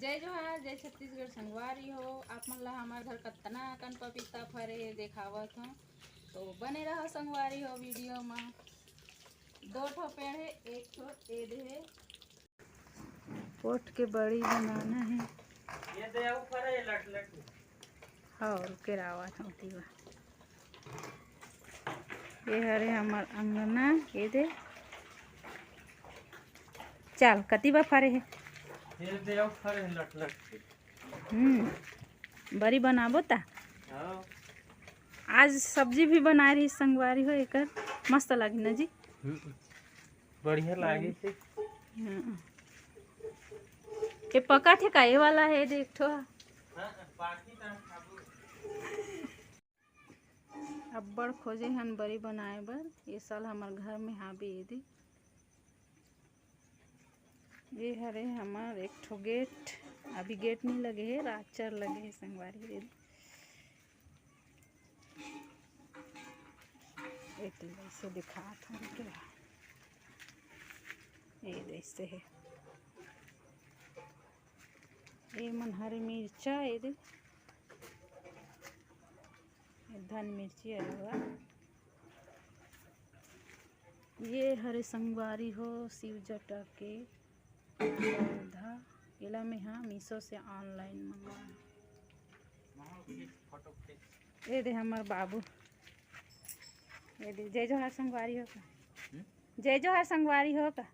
जय जोहार, जय छत्तीसगढ़ संगवारी हो। आप मन ला हमारे घर कतना अकन पपीता फरे देखावत हूँ, तो बने रहो संगवारी हो वीडियो में। 2 ठो पेड़ है, 1 ठो एद है। पोट के बड़ी बनाना है ये दे आउ फरे लट लट और केरावत हूँ तीवा। ये हरे हमार अंगना, ये दे चल कतिबा फरे है। ये दे आउ फरे लट लट बड़ी बनाबो ता। आज सब्जी भी बना रही संगवारी हो, एक मस्त लगी ना जी। बढ़िया लागी थी। ये पका थे का ये वाला है, देख ठो अब्बड़ खोजे हन बड़ी बनाए बर। ये साल हमार घर में हाबे यदि ये हरे हमार एक ठो गेट। अभी गेट नहीं लगे है, राचर लगे है संगवारी। एक ऐसे दिखात हूँ क्या, ये जैसे है। ये मन हरी मिर्चा, ये दे धन मिर्ची है। ये हरे संगवारी हो शिव जटा के पौधा। इला में हाँ मीशो से ऑनलाइन मंगवा। ये दे हमार बाबू, ये दे जय जोहार संगवारी हो का। जय जोहार संगवारी हो का।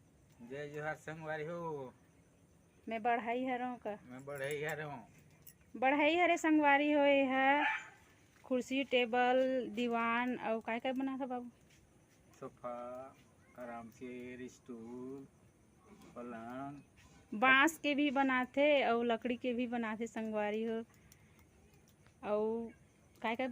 जय जोहार संगवारी हो। मैं बढ़ाई हरों का। मैं बढ़ई हरों। बढ़ाई हरे संगवारी हो। ये है कुर्सी टेबल दीवान और काय काय बना था बाबू। सोफा, आराम चेयर, स्टूल, पलंग। बांस के भी बनाते और लकड़ी के भी बनाते संगवारी हो। और काय काय